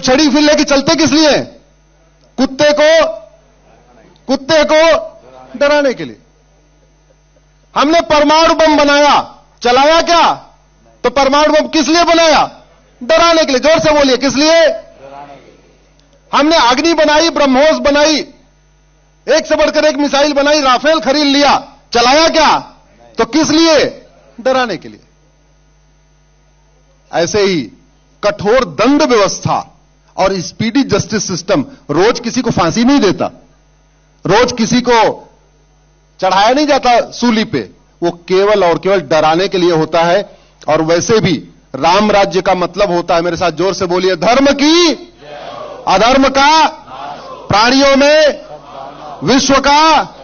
तो छड़ी फिर लेके चलते किस लिए? कुत्ते को डराने के लिए। हमने परमाणु बम बनाया, चलाया क्या? तो परमाणु बम किस लिए बनाया? डराने के लिए। जोर से बोलिए, किस लिए? हमने अग्नि बनाई, ब्रह्मोस बनाई, एक से बढ़कर एक मिसाइल बनाई, राफेल खरीद लिया, चलाया क्या? तो किस लिए? डराने के लिए। ऐसे ही कठोर दंड व्यवस्था और स्पीडी जस्टिस सिस्टम रोज किसी को फांसी नहीं देता, रोज किसी को चढ़ाया नहीं जाता सूली पे, वो केवल और केवल डराने के लिए होता है। और वैसे भी राम राज्य का मतलब होता है, मेरे साथ जोर से बोलिए, धर्म की, अधर्म का, प्राणियों में, विश्व का।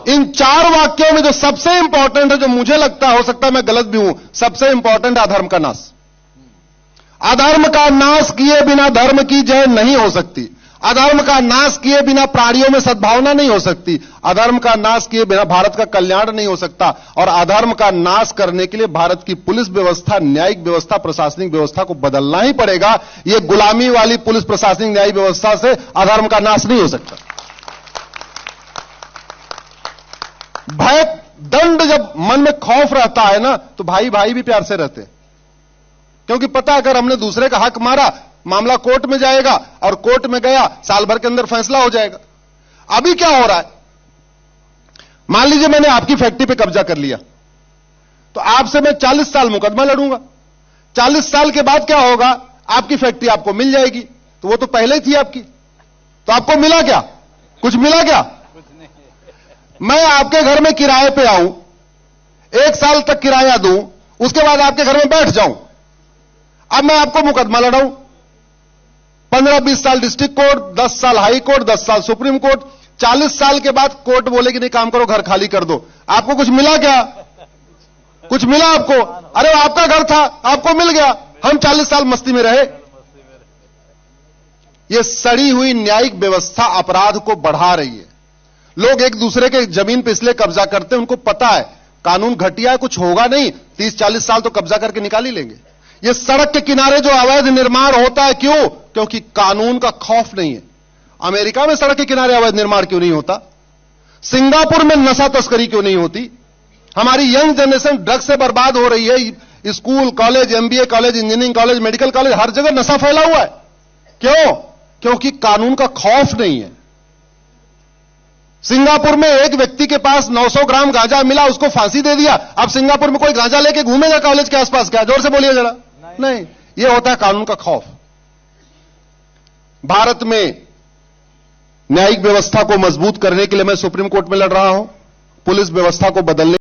इन 4 वाक्यों में जो सबसे इंपॉर्टेंट है, जो मुझे लगता है, हो सकता है मैं गलत भी हूं, सबसे इंपॉर्टेंट है अधर्म का नाश। अधर्म का नाश किए बिना धर्म की जय नहीं हो सकती। अधर्म का नाश किए बिना प्राणियों में सद्भावना नहीं हो सकती। अधर्म का नाश किए बिना भारत का कल्याण नहीं हो सकता। और अधर्म का नाश करने के लिए भारत की पुलिस व्यवस्था, न्यायिक व्यवस्था, प्रशासनिक व्यवस्था को बदलना ही पड़ेगा। यह गुलामी वाली पुलिस, प्रशासनिक, न्यायिक व्यवस्था से अधर्म का नाश नहीं हो सकता। भय, दंड, जब मन में खौफ रहता है ना, तो भाई भाई भी प्यार से रहते हैं, क्योंकि पता अगर हमने दूसरे का हक मारा, मामला कोर्ट में जाएगा, और कोर्ट में गया, साल भर के अंदर फैसला हो जाएगा। अभी क्या हो रहा है? मान लीजिए मैंने आपकी फैक्ट्री पे कब्जा कर लिया, तो आपसे मैं 40 साल मुकदमा लड़ूंगा। 40 साल के बाद क्या होगा? आपकी फैक्ट्री आपको मिल जाएगी। तो वो तो पहले ही थी आपकी, तो आपको मिला क्या? कुछ मिला क्या? मैं आपके घर में किराए पे आऊं, 1 साल तक किराया दूं, उसके बाद आपके घर में बैठ जाऊं, अब मैं आपको मुकदमा लड़ाऊं, 15-20 साल डिस्ट्रिक्ट कोर्ट, 10 साल हाई कोर्ट, 10 साल सुप्रीम कोर्ट, 40 साल के बाद कोर्ट बोलेगी नहीं, काम करो, घर खाली कर दो। आपको कुछ मिला क्या? कुछ मिला आपको? अरे आपका घर था, आपको मिल गया, हम 40 साल मस्ती में रहे। यह सड़ी हुई न्यायिक व्यवस्था अपराध को बढ़ा रही है। लोग एक दूसरे के जमीन पे इसलिए कब्जा करते हैं, उनको पता है कानून घटिया है, कुछ होगा नहीं, 30-40 साल तो कब्जा करके निकाल ही लेंगे। ये सड़क के किनारे जो अवैध निर्माण होता है, क्यों? क्योंकि कानून का खौफ नहीं है। अमेरिका में सड़क के किनारे अवैध निर्माण क्यों नहीं होता? सिंगापुर में नशा तस्करी क्यों नहीं होती? हमारी यंग जनरेशन ड्रग्स से बर्बाद हो रही है। School, college, MBA college, engineering college, medical college, हर जगह नशा फैला हुआ है। क्यों? क्योंकि कानून का खौफ नहीं है। सिंगापुर में एक व्यक्ति के पास 900 ग्राम गांजा मिला, उसको फांसी दे दिया। अब सिंगापुर में कोई गांजा लेके घूमेगा कॉलेज के आसपास क्या? जोर से बोलिए जरा। नहीं, यह होता है कानून का खौफ। भारत में न्यायिक व्यवस्था को मजबूत करने के लिए मैं सुप्रीम कोर्ट में लड़ रहा हूं, पुलिस व्यवस्था को बदलने